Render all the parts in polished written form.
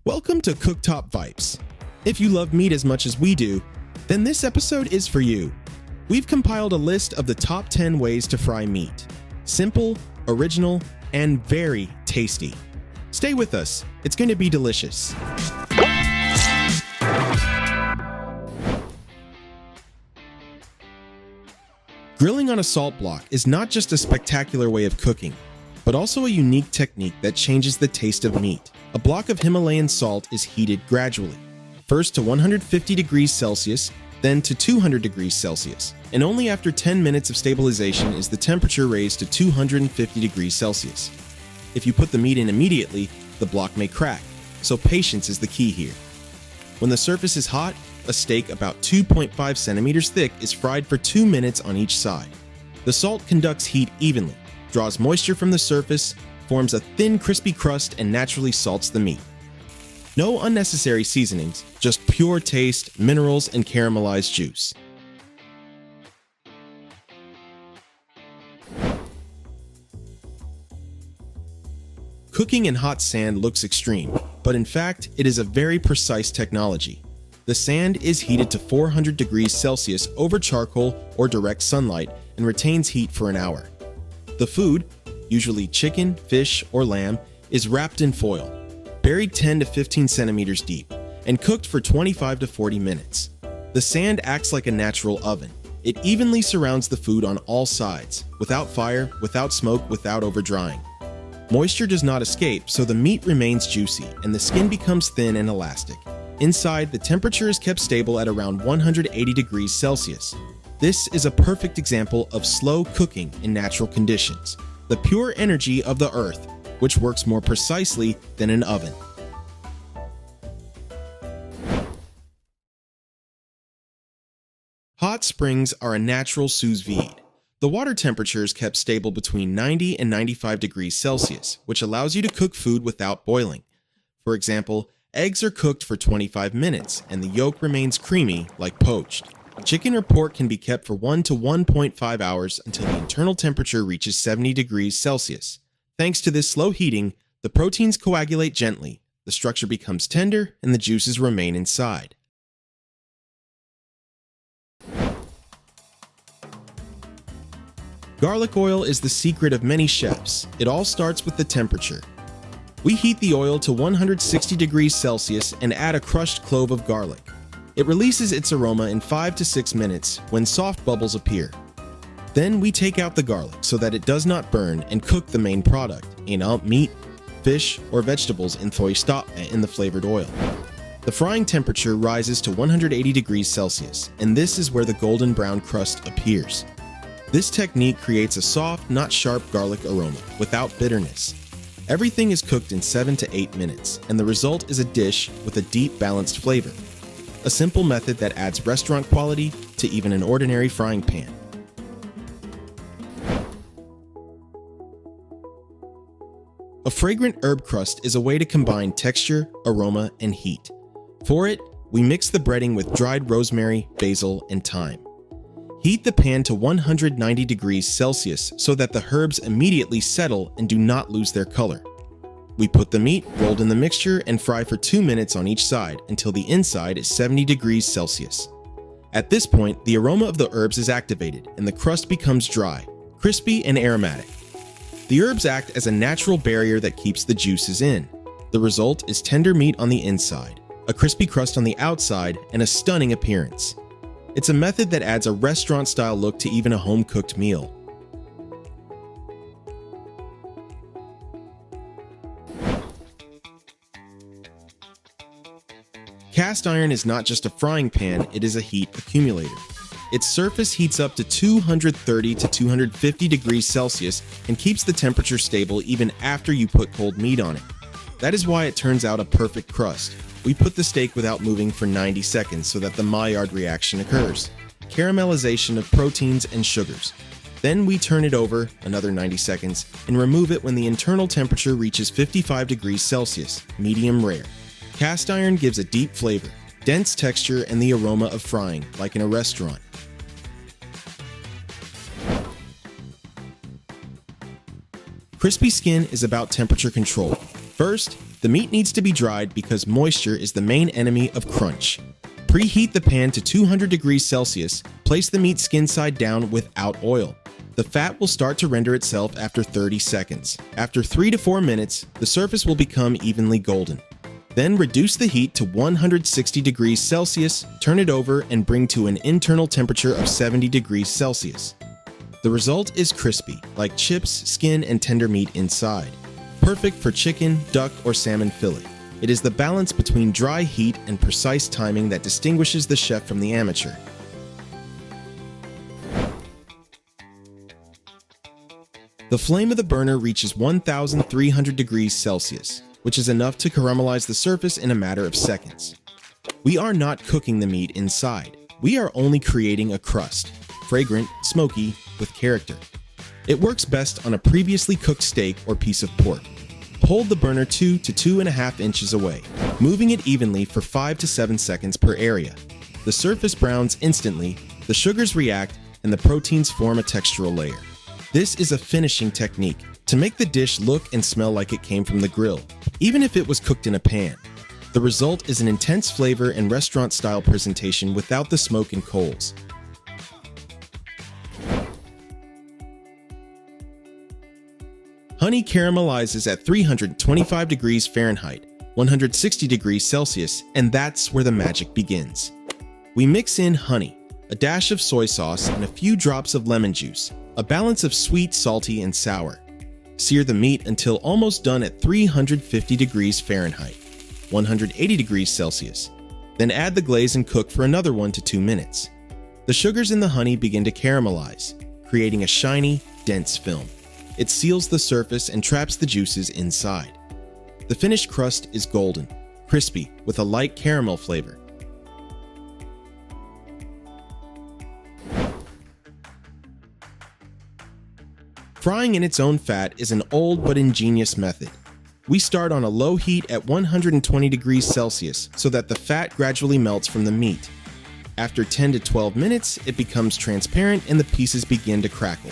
Welcome to Cooktop Vibes. If you love meat as much as we do, then this episode is for you. We've compiled a list of the top 10 ways to fry meat. Simple, original, and very tasty. Stay with us, it's going to be delicious. Grilling on a salt block is not just a spectacular way of cooking, but also a unique technique that changes the taste of meat. A block of Himalayan salt is heated gradually, first to 150 degrees Celsius, then to 200 degrees Celsius, and only after 10 minutes of stabilization is the temperature raised to 250 degrees Celsius. If you put the meat in immediately, the block may crack, so patience is the key here. When the surface is hot, a steak about 2.5 centimeters thick is fried for 2 minutes on each side. The salt conducts heat evenly, draws moisture from the surface, forms a thin, crispy crust, and naturally salts the meat. No unnecessary seasonings, just pure taste, minerals, and caramelized juice. Cooking in hot sand looks extreme, but in fact, it is a very precise technology. The sand is heated to 400 degrees Celsius over charcoal or direct sunlight and retains heat for an hour. The food, usually chicken, fish, or lamb, is wrapped in foil, buried 10 to 15 centimeters deep, and cooked for 25 to 40 minutes. The sand acts like a natural oven. It evenly surrounds the food on all sides, without fire, without smoke, without overdrying. Moisture does not escape, so the meat remains juicy and the skin becomes thin and elastic. Inside, the temperature is kept stable at around 180 degrees Celsius. This is a perfect example of slow cooking in natural conditions, the pure energy of the earth, which works more precisely than an oven. Hot springs are a natural sous vide. The water temperature is kept stable between 90 and 95 degrees Celsius, which allows you to cook food without boiling. For example, eggs are cooked for 25 minutes and the yolk remains creamy like poached. Chicken or pork can be kept for 1 to 1.5 hours until the internal temperature reaches 70 degrees Celsius. Thanks to this slow heating, the proteins coagulate gently, the structure becomes tender, and the juices remain inside. Garlic oil is the secret of many chefs. It all starts with the temperature. We heat the oil to 160 degrees Celsius and add a crushed clove of garlic. It releases its aroma in 5 to 6 minutes when soft bubbles appear. Then we take out the garlic so that it does not burn and cook the main product, meat, fish, or vegetables in the flavored oil. The frying temperature rises to 180 degrees Celsius, and this is where the golden brown crust appears. This technique creates a soft, not sharp garlic aroma without bitterness. Everything is cooked in 7 to 8 minutes, and the result is a dish with a deep, balanced flavor. A simple method that adds restaurant quality to even an ordinary frying pan. A fragrant herb crust is a way to combine texture, aroma, and heat. For it, we mix the breading with dried rosemary, basil, and thyme. Heat the pan to 190 degrees Celsius so that the herbs immediately settle and do not lose their color. We put the meat rolled in the mixture and fry for 2 minutes on each side until the inside is 70 degrees Celsius. At this point, the aroma of the herbs is activated and the crust becomes dry, crispy, and aromatic. The herbs act as a natural barrier that keeps the juices in. The result is tender meat on the inside, a crispy crust on the outside, and a stunning appearance. It's a method that adds a restaurant-style look to even a home-cooked meal. Cast iron is not just a frying pan, it is a heat accumulator. Its surface heats up to 230 to 250 degrees Celsius and keeps the temperature stable even after you put cold meat on it. That is why it turns out a perfect crust. We put the steak without moving for 90 seconds so that the Maillard reaction occurs. Caramelization of proteins and sugars. Then we turn it over, another 90 seconds, and remove it when the internal temperature reaches 55 degrees Celsius, medium rare. Cast iron gives a deep flavor, dense texture, and the aroma of frying, like in a restaurant. Crispy skin is about temperature control. First, The meat needs to be dried because moisture is the main enemy of crunch. Preheat the pan to 200 degrees Celsius. Place the meat skin side down without oil. The fat will start to render itself after 30 seconds. After 3 to 4 minutes, the surface will become evenly golden. Then reduce the heat to 160 degrees Celsius, turn it over, and bring to an internal temperature of 70 degrees Celsius. The result is crispy, like chips, skin, and tender meat inside. Perfect for chicken, duck, or salmon fillet. It is the balance between dry heat and precise timing that distinguishes the chef from the amateur. The flame of the burner reaches 1,300 degrees Celsius, which is enough to caramelize the surface in a matter of seconds. We are not cooking the meat inside. We are only creating a crust, fragrant, smoky, with character. It works best on a previously cooked steak or piece of pork. Hold the burner 2 to 2.5 inches away, moving it evenly for 5 to 7 seconds per area. The surface browns instantly, the sugars react, and the proteins form a textural layer. This is a finishing technique to make the dish look and smell like it came from the grill, even if it was cooked in a pan. The result is an intense flavor and restaurant-style presentation without the smoke and coals. Honey caramelizes at 325 degrees Fahrenheit, 160 degrees Celsius, and that's where the magic begins. We mix in honey, a dash of soy sauce, and a few drops of lemon juice, a balance of sweet, salty, and sour. Sear the meat until almost done at 350 degrees Fahrenheit, 180 degrees Celsius. Then add the glaze and cook for another 1 to 2 minutes. The sugars in the honey begin to caramelize, creating a shiny, dense film. It seals the surface and traps the juices inside. The finished crust is golden, crispy, with a light caramel flavor. Frying in its own fat is an old but ingenious method. We start on a low heat at 120 degrees Celsius so that the fat gradually melts from the meat. After 10 to 12 minutes, it becomes transparent and the pieces begin to crackle.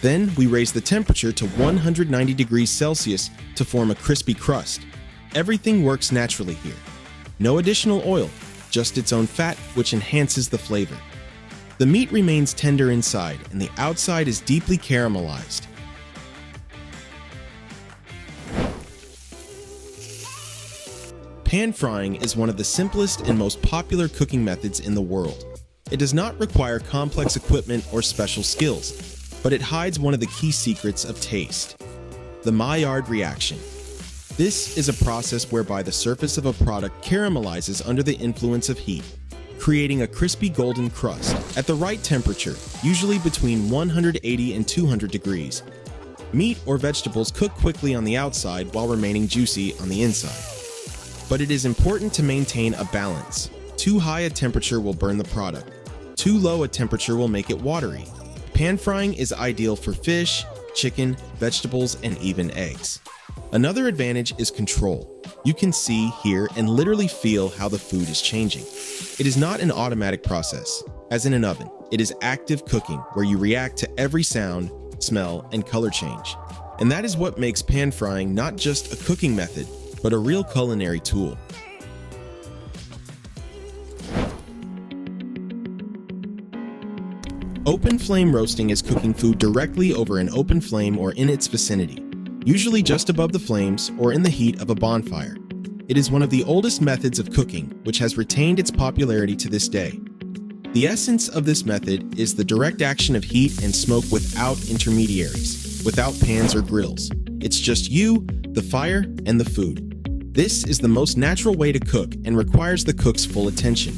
Then we raise the temperature to 190 degrees Celsius to form a crispy crust. Everything works naturally here. No additional oil, just its own fat, which enhances the flavor. The meat remains tender inside, and the outside is deeply caramelized. Pan frying is one of the simplest and most popular cooking methods in the world. It does not require complex equipment or special skills, but it hides one of the key secrets of taste: the Maillard reaction. This is a process whereby the surface of a product caramelizes under the influence of heat, creating a crispy golden crust at the right temperature, usually between 180 and 200 degrees. Meat or vegetables cook quickly on the outside while remaining juicy on the inside. But it is important to maintain a balance. Too high a temperature will burn the product. Too low a temperature will make it watery. Pan frying is ideal for fish, chicken, vegetables, and even eggs. Another advantage is control. You can see, hear, and literally feel how the food is changing. It is not an automatic process, as in an oven. It is active cooking, where you react to every sound, smell, and color change. And that is what makes pan frying not just a cooking method, but a real culinary tool. Open flame roasting is cooking food directly over an open flame or in its vicinity, usually just above the flames or in the heat of a bonfire. It is one of the oldest methods of cooking, which has retained its popularity to this day. The essence of this method is the direct action of heat and smoke without intermediaries, without pans or grills. It's just you, the fire, and the food. This is the most natural way to cook and requires the cook's full attention.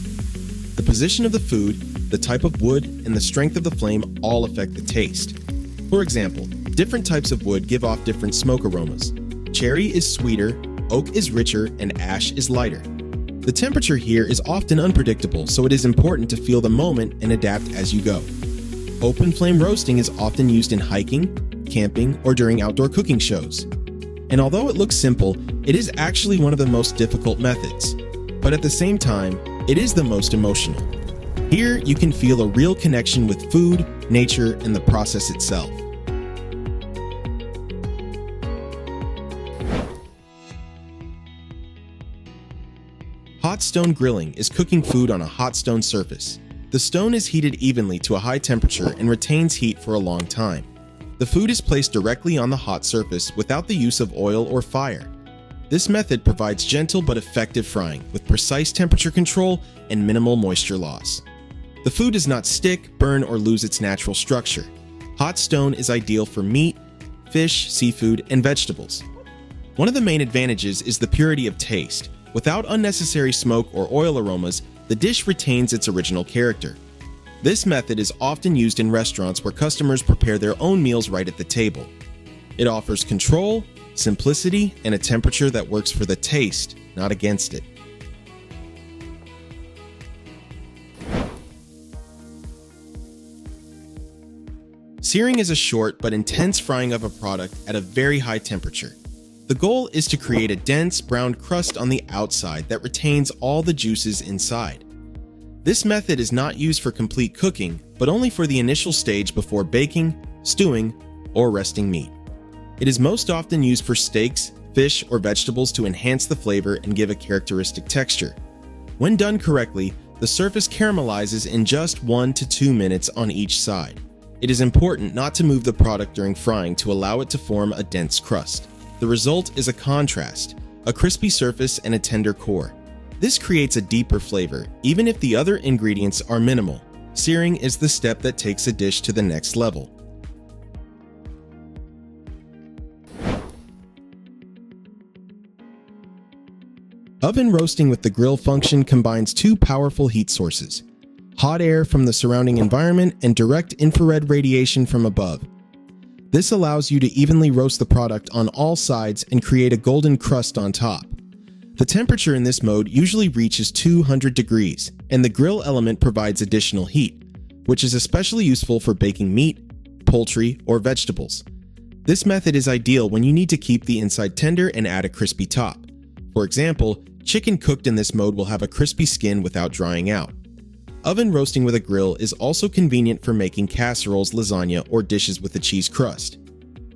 The position of the food, the type of wood, and the strength of the flame all affect the taste. For example, different types of wood give off different smoke aromas. Cherry is sweeter, oak is richer, and ash is lighter. The temperature here is often unpredictable, so it is important to feel the moment and adapt as you go. Open flame roasting is often used in hiking, camping, or during outdoor cooking shows. And although it looks simple, it is actually one of the most difficult methods. But at the same time, it is the most emotional. Here, you can feel a real connection with food, nature, and the process itself. Hot stone grilling is cooking food on a hot stone surface. The stone is heated evenly to a high temperature and retains heat for a long time. The food is placed directly on the hot surface without the use of oil or fire. This method provides gentle but effective frying with precise temperature control and minimal moisture loss. The food does not stick, burn, or lose its natural structure. Hot stone is ideal for meat, fish, seafood, and vegetables. One of the main advantages is the purity of taste. Without unnecessary smoke or oil aromas, the dish retains its original character. This method is often used in restaurants where customers prepare their own meals right at the table. It offers control, simplicity, and a temperature that works for the taste, not against it. Searing is a short but intense frying of a product at a very high temperature. The goal is to create a dense, browned crust on the outside that retains all the juices inside. This method is not used for complete cooking, but only for the initial stage before baking, stewing, or resting meat. It is most often used for steaks, fish, or vegetables to enhance the flavor and give a characteristic texture. When done correctly, the surface caramelizes in just 1 to 2 minutes on each side. It is important not to move the product during frying to allow it to form a dense crust. The result is a contrast, a crispy surface and a tender core. This creates a deeper flavor, even if the other ingredients are minimal. Searing is the step that takes a dish to the next level. Oven roasting with the grill function combines two powerful heat sources: hot air from the surrounding environment and direct infrared radiation from above. This allows you to evenly roast the product on all sides and create a golden crust on top. The temperature in this mode usually reaches 200 degrees, and the grill element provides additional heat, which is especially useful for baking meat, poultry, or vegetables. This method is ideal when you need to keep the inside tender and add a crispy top. For example, chicken cooked in this mode will have a crispy skin without drying out. Oven roasting with a grill is also convenient for making casseroles, lasagna, or dishes with a cheese crust.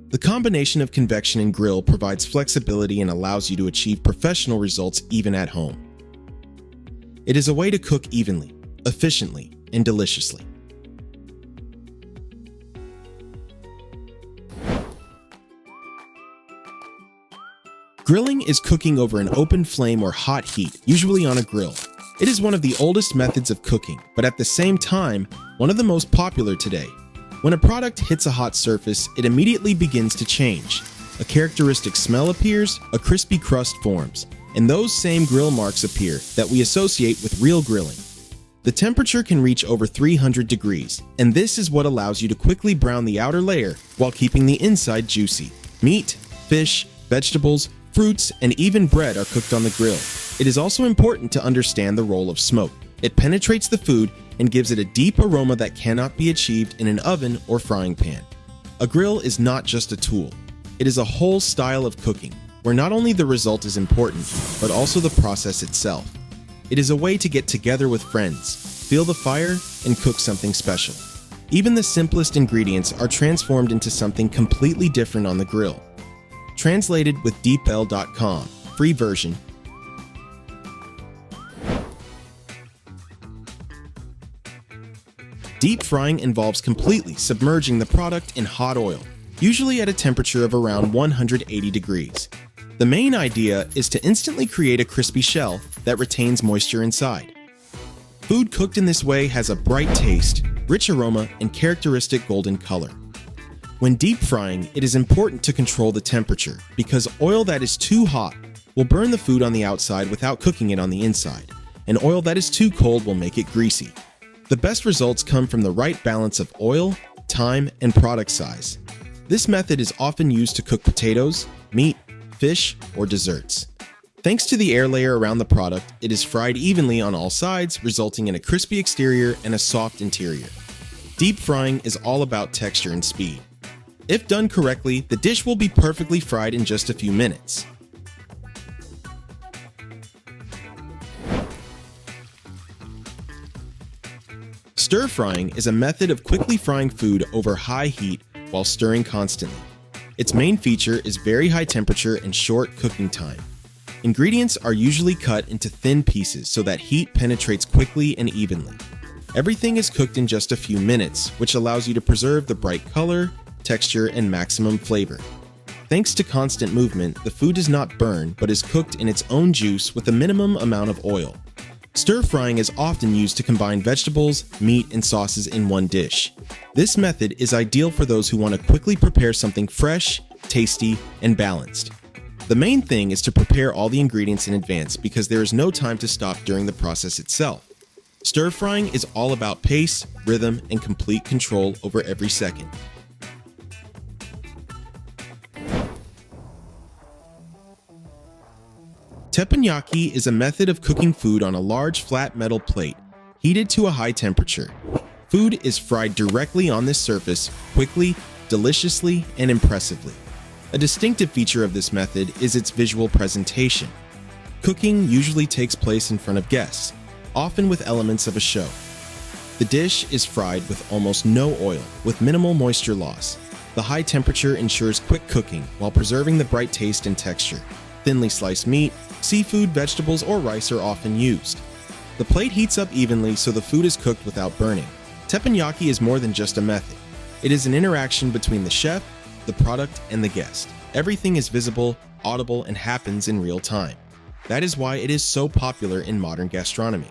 The combination of convection and grill provides flexibility and allows you to achieve professional results even at home. It is a way to cook evenly, efficiently, and deliciously. Grilling is cooking over an open flame or hot heat, usually on a grill. It is one of the oldest methods of cooking, but at the same time, one of the most popular today. When a product hits a hot surface, it immediately begins to change. A characteristic smell appears, a crispy crust forms, and those same grill marks appear that we associate with real grilling. The temperature can reach over 300 degrees, and this is what allows you to quickly brown the outer layer while keeping the inside juicy. Meat, fish, vegetables, fruits, and even bread are cooked on the grill. It is also important to understand the role of smoke. It penetrates the food and gives it a deep aroma that cannot be achieved in an oven or frying pan. A grill is not just a tool. It is a whole style of cooking, where not only the result is important, but also the process itself. It is a way to get together with friends, feel the fire, and cook something special. Even the simplest ingredients are transformed into something completely different on the grill. Translated with deepl.com, free version. Deep frying involves completely submerging the product in hot oil, usually at a temperature of around 180 degrees. The main idea is to instantly create a crispy shell that retains moisture inside. Food cooked in this way has a bright taste, rich aroma, and characteristic golden color. When deep frying, it is important to control the temperature because oil that is too hot will burn the food on the outside without cooking it on the inside, and oil that is too cold will make it greasy. The best results come from the right balance of oil, time, and product size. This method is often used to cook potatoes, meat, fish, or desserts. Thanks to the air layer around the product, it is fried evenly on all sides, resulting in a crispy exterior and a soft interior. Deep frying is all about texture and speed. If done correctly, the dish will be perfectly fried in just a few minutes. Stir frying is a method of quickly frying food over high heat while stirring constantly. Its main feature is very high temperature and short cooking time. Ingredients are usually cut into thin pieces so that heat penetrates quickly and evenly. Everything is cooked in just a few minutes, which allows you to preserve the bright color, texture, and maximum flavor. Thanks to constant movement, the food does not burn but is cooked in its own juice with a minimum amount of oil. Stir frying is often used to combine vegetables, meat, and sauces in one dish. This method is ideal for those who want to quickly prepare something fresh, tasty, and balanced. The main thing is to prepare all the ingredients in advance because there is no time to stop during the process itself. Stir frying is all about pace, rhythm, and complete control over every second. Teppanyaki is a method of cooking food on a large flat metal plate, heated to a high temperature. Food is fried directly on this surface, quickly, deliciously, and impressively. A distinctive feature of this method is its visual presentation. Cooking usually takes place in front of guests, often with elements of a show. The dish is fried with almost no oil, with minimal moisture loss. The high temperature ensures quick cooking while preserving the bright taste and texture. Thinly sliced meat, seafood, vegetables, or rice are often used. The plate heats up evenly so the food is cooked without burning. Teppanyaki is more than just a method. It is an interaction between the chef, the product, and the guest. Everything is visible, audible, and happens in real time. That is why it is so popular in modern gastronomy.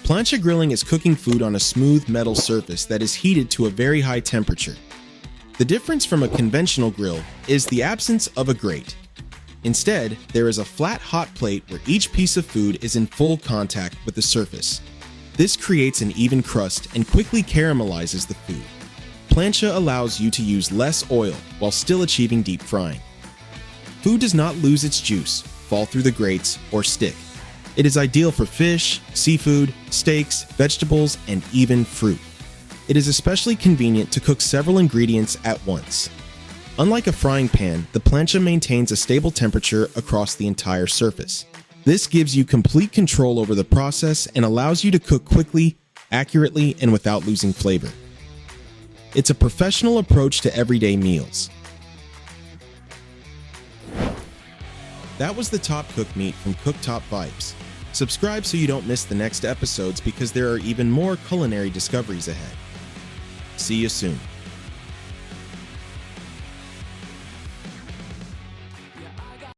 Plancha grilling is cooking food on a smooth metal surface that is heated to a very high temperature. The difference from a conventional grill is the absence of a grate. Instead, there is a flat hot plate where each piece of food is in full contact with the surface. This creates an even crust and quickly caramelizes the food. Plancha allows you to use less oil while still achieving deep frying. Food does not lose its juice, fall through the grates, or stick. It is ideal for fish, seafood, steaks, vegetables, and even fruit. It is especially convenient to cook several ingredients at once. Unlike a frying pan, the plancha maintains a stable temperature across the entire surface. This gives you complete control over the process and allows you to cook quickly, accurately, and without losing flavor. It's a professional approach to everyday meals. That was the top cooked meat from Cooktop Vibes. Subscribe so you don't miss the next episodes because there are even more culinary discoveries ahead. See you soon.